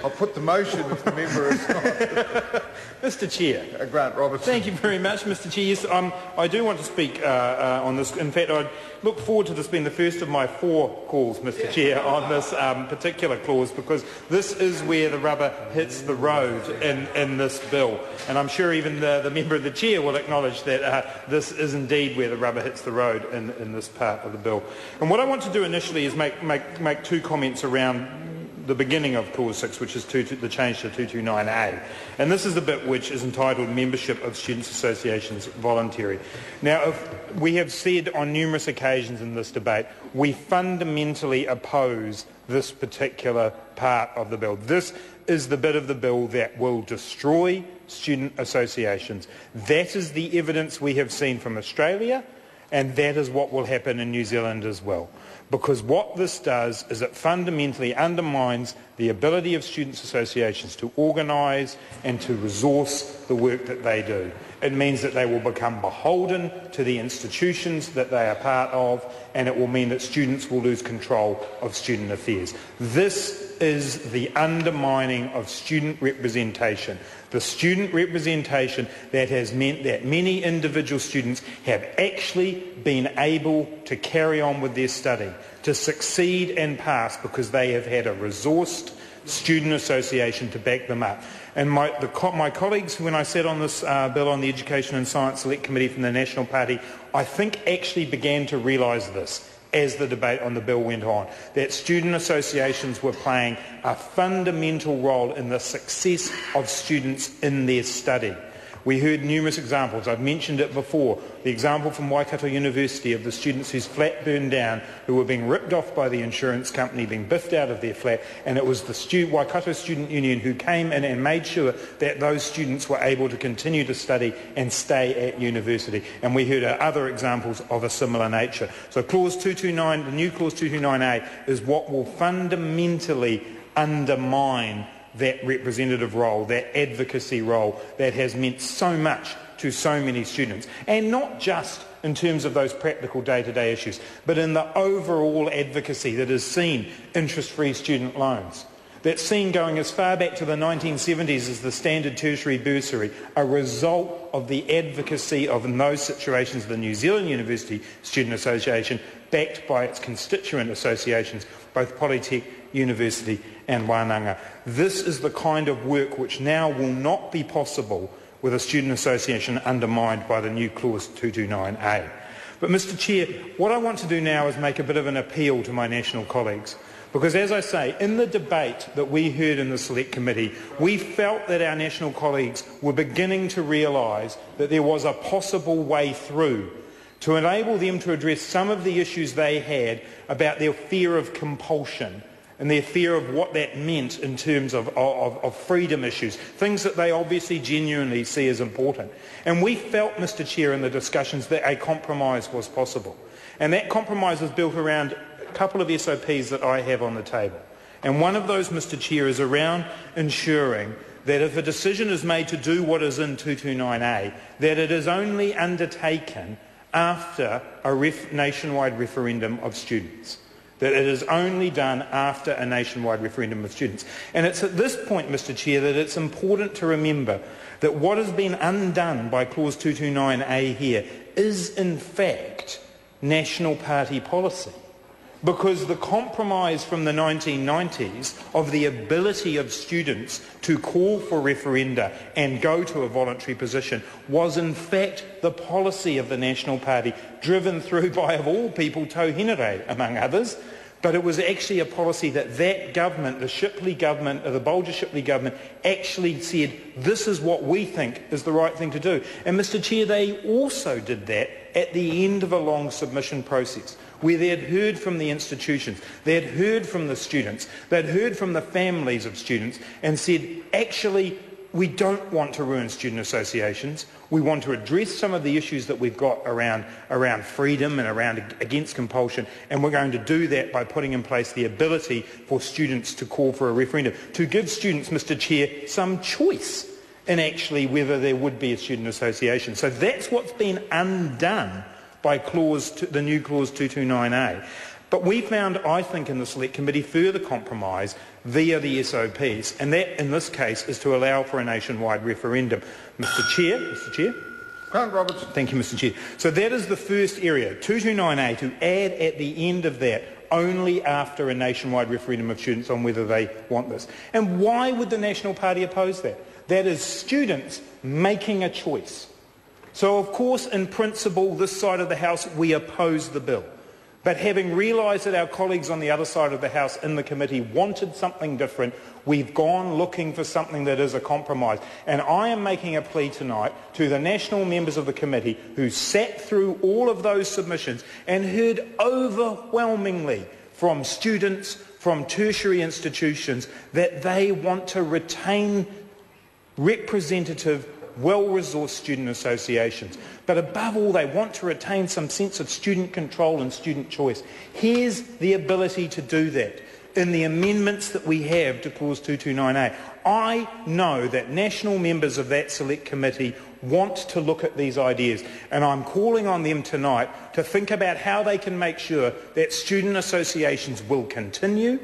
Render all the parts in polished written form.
I'll put the motion if the member is not. Mr Chair. Grant Robertson. Thank you very much, Mr Chair. Yes, I do want to speak on this. In fact, I look forward to this being the first of my 4 calls, Mr Chair, on this particular clause, because this is where the rubber hits the road in this bill. And I'm sure even the member of the Chair will acknowledge that this is indeed where the rubber hits the road in this part of the bill. And what I want to do initially is make 2 comments around the beginning of Clause 6, which is the change to 229A. And this is the bit which is entitled Membership of Students' Associations Voluntary. Now, we have said on numerous occasions in this debate, we fundamentally oppose this particular part of the bill. This is the bit of the bill that will destroy student associations. That is the evidence we have seen from Australia, and that is what will happen in New Zealand as well. Because what this does is it fundamentally undermines the ability of students' associations to organise and to resource the work that they do. It means that they will become beholden to the institutions that they are part of, and it will mean that students will lose control of student affairs. This is the undermining of student representation. The student representation that has meant that many individual students have actually been able to carry on with their study, to succeed and pass because they have had a resourced student association to back them up. And my colleagues, when I sat on this bill on the Education and Science Select Committee from the National Party, I think actually began to realise this as the debate on the bill went on, that student associations were playing a fundamental role in the success of students in their study. We heard numerous examples. I've mentioned it before. The example from Waikato University of the students whose flat burned down, who were being ripped off by the insurance company, being biffed out of their flat, and it was the Waikato Student Union who came in and made sure that those students were able to continue to study and stay at university. And we heard other examples of a similar nature. So Clause 229, the new Clause 229A, is what will fundamentally undermine that representative role, that advocacy role that has meant so much to so many students. And not just in terms of those practical day-to-day issues, but in the overall advocacy that has seen interest-free student loans, that's seen going as far back to the 1970s as the standard tertiary bursary, a result of the advocacy of, in those situations, the New Zealand University Student Association, backed by its constituent associations, both Polytech, University and Wānanga. This is the kind of work which now will not be possible with a student association undermined by the new Clause 229A. But Mr Chair, what I want to do now is make a bit of an appeal to my national colleagues. Because as I say, in the debate that we heard in the Select Committee, we felt that our national colleagues were beginning to realise that there was a possible way through to enable them to address some of the issues they had about their fear of compulsion and their fear of what that meant in terms of freedom issues, things that they obviously genuinely see as important. And we felt, Mr Chair, in the discussions that a compromise was possible. And that compromise was built around a couple of SOPs that I have on the table. And one of those, Mr Chair, is around ensuring that if a decision is made to do what is in 229A, that it is only undertaken after a nationwide referendum of students. That it is only done after a nationwide referendum of students. And it's at this point, Mr Chair, that it's important to remember that what has been undone by Clause 229A here is in fact National Party policy. Because the compromise from the 1990s of the ability of students to call for referenda and go to a voluntary position was in fact the policy of the National Party, driven through by, of all people, Tau Henare, among others. But it was actually a policy that government, the Shipley government, or the Bolger-Shipley government, actually said, this is what we think is the right thing to do. And Mr Chair, they also did that at the end of a long submission process, where they had heard from the institutions, they had heard from the students, they had heard from the families of students, and said, actually, we don't want to ruin student associations. We want to address some of the issues that we've got around freedom and around against compulsion, and we're going to do that by putting in place the ability for students to call for a referendum, to give students, Mr Chair, some choice in actually whether there would be a student association. So that's what's been undone by the new Clause 229A. But we found, I think, in the Select Committee further compromise via the SOPs, and that in this case is to allow for a nationwide referendum. Mr Chair. Grant Roberts. Thank you, Mr Chair. So that is the first area, 229A, to add at the end of that only after a nationwide referendum of students on whether they want this. And why would the National Party oppose that? That is students making a choice. So of course, in principle, this side of the House, we oppose the bill. But having realised that our colleagues on the other side of the House in the committee wanted something different, we've gone looking for something that is a compromise. And I am making a plea tonight to the national members of the committee who sat through all of those submissions and heard overwhelmingly from students, from tertiary institutions, that they want to retain representative, well-resourced student associations. But above all, they want to retain some sense of student control and student choice. Here's the ability to do that in the amendments that we have to Clause 229A. I know that national members of that Select Committee want to look at these ideas, and I'm calling on them tonight to think about how they can make sure that student associations will continue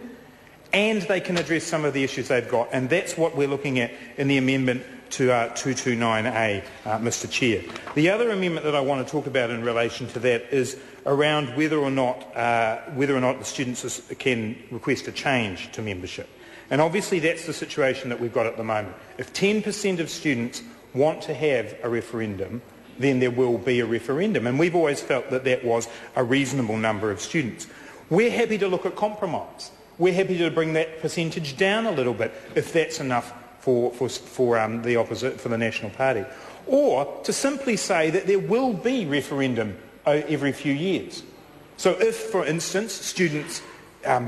and they can address some of the issues they've got, and that's what we're looking at in the amendment to 229A, Mr Chair. The other amendment that I want to talk about in relation to that is around whether or not the students can request a change to membership. And obviously that's the situation that we've got at the moment. If 10% of students want to have a referendum, then there will be a referendum. And we've always felt that that was a reasonable number of students. We're happy to look at compromise. We're happy to bring that percentage down a little bit if that's enough for the opposite, for the National Party. Or to simply say that there will be referendum every few years. So if, for instance, students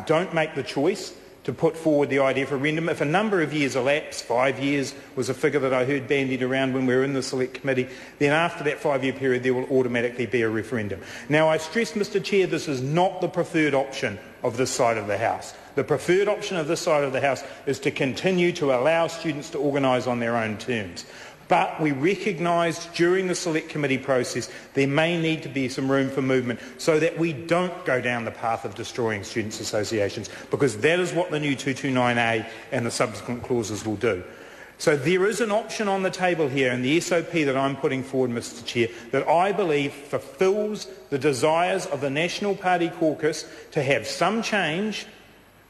don't make the choice to put forward the idea for a referendum, if a number of years elapse, 5 years was a figure that I heard bandied around when we were in the Select Committee, then after that 5-year period there will automatically be a referendum. Now I stress, Mr Chair, this is not the preferred option of this side of the House. The preferred option of this side of the House is to continue to allow students to organise on their own terms. But we recognised during the Select Committee process there may need to be some room for movement so that we don't go down the path of destroying students' associations, because that is what the new 229A and the subsequent clauses will do. So there is an option on the table here in the SOP that I'm putting forward, Mr Chair, that I believe fulfils the desires of the National Party caucus to have some change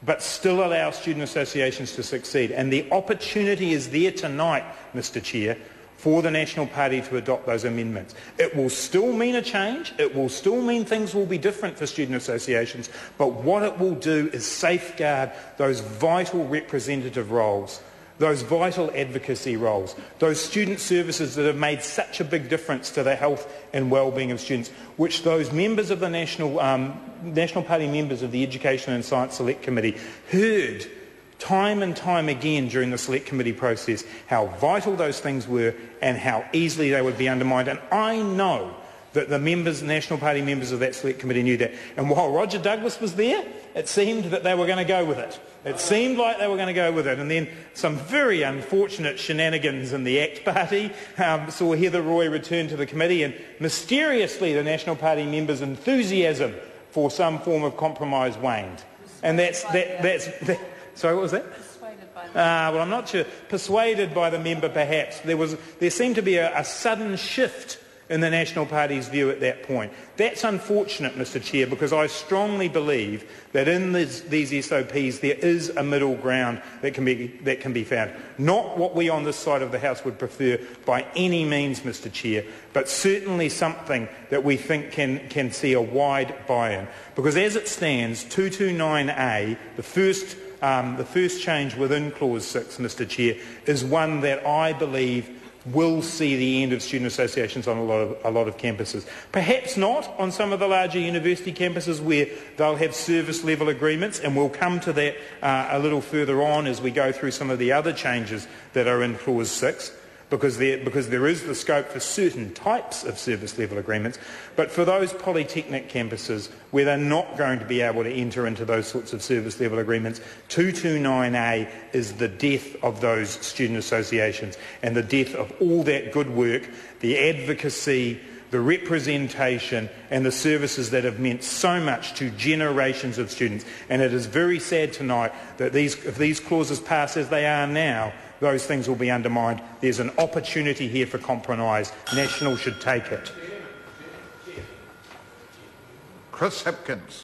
but still allow student associations to succeed. And the opportunity is there tonight, Mr Chair, for the National Party to adopt those amendments. It will still mean a change, it will still mean things will be different for student associations, but what it will do is safeguard those vital representative roles, those vital advocacy roles, those student services that have made such a big difference to the health and well-being of students, which those members of the National Party members of the Education and Science Select Committee heard time and time again during the Select Committee process how vital those things were and how easily they would be undermined. And I know that the National Party members of that Select Committee knew that. And while Roger Douglas was there, it seemed that they were going to go with it. It seemed like they were going to go with it. And then some very unfortunate shenanigans in the ACT Party saw Heather Roy return to the committee, and mysteriously the National Party members' enthusiasm for some form of compromise waned. And that's sorry, what was that? Persuaded by well, I'm not sure. Persuaded by the member, perhaps. There seemed to be a sudden shift in the National Party's view at that point. That's unfortunate, Mr Chair, because I strongly believe that in these SOPs there is a middle ground that can be found. Not what we on this side of the House would prefer by any means, Mr Chair, but certainly something that we think can see a wide buy-in. Because as it stands, 229A, the first change within Clause 6, Mr Chair, is one that I believe will see the end of student associations on a lot of campuses. Perhaps not on some of the larger university campuses where they'll have service level agreements, and we'll come to that a little further on as we go through some of the other changes that are in Clause 6, because there is the scope for certain types of service level agreements. But for those polytechnic campuses where they're not going to be able to enter into those sorts of service level agreements, 229A is the death of those student associations and the death of all that good work, the advocacy, the representation and the services that have meant so much to generations of students. And it is very sad tonight that if these clauses pass as they are now, those things will be undermined. There's an opportunity here for compromise. National should take it. Chris Hipkins.